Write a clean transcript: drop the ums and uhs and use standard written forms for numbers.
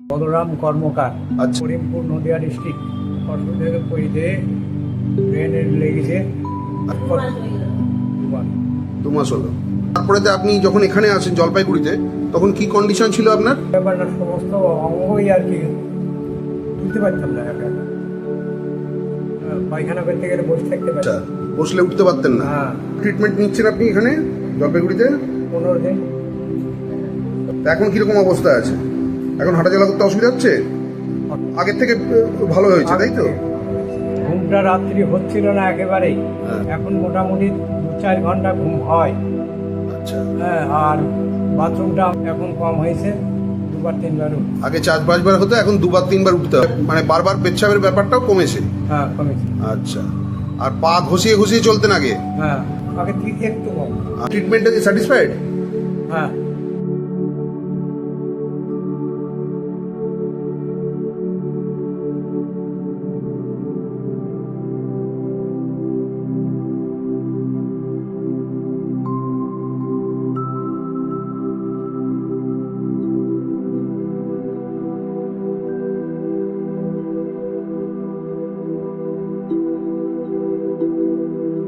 বলরাম কর্মকার, আচ্ছা। করিমপুর নদিয়া ডিস্ট্রিক্ট। হসপিটালের পইতে ব্রেনের লেগেছে। দুবার। 2 মাস হলো। তারপরে আপনি যখন এখানে আসেন জলপাইগুড়িতে, তখন কি কন্ডিশন ছিল আপনার? ব্যাপারটা সমস্ত অঙ্গই আর কি তুলতে পারতাম না একা একা। পায়খানা করতে গেলে বসে থাকতে আচ্ছা, পারতাম। বসলে উঠতে পারতেন না। হ্যাঁ, ট্রিটমেন্ট নিচ্ছেন আপনি এখানে জলপাইগুড়িতে? 15 দিন। তা এখন কিরকম অবস্থা আছে? এখন হাঁটাচলা করতে অসুবিধা হচ্ছে? আগের থেকে ভালো হয়েছে, তাই তো? ঘুমটা রাত্রি হচ্ছিল না একেবারেই। হ্যাঁ। এখন মোটামুটি 2-4 ঘন্টা ঘুম হয়। আচ্ছা। হ্যাঁ, আর বাথরুমটা এখন কম হয়েছে, 2-3 বার। আগে 4-5 বার হতো, এখন 2-3 বার উঠতে হয়, মানে বারবার পেচ্ছাপের ব্যাপারটাও কমেছে। হ্যাঁ, কমেছে। আচ্ছা। আর পা ঘষিয়ে ঘষিয়ে চলতেন আগে? হ্যাঁ, আগে থেকে একটু কম। ট্রিটমেন্টে স্যাটিসফাইড? হ্যাঁ।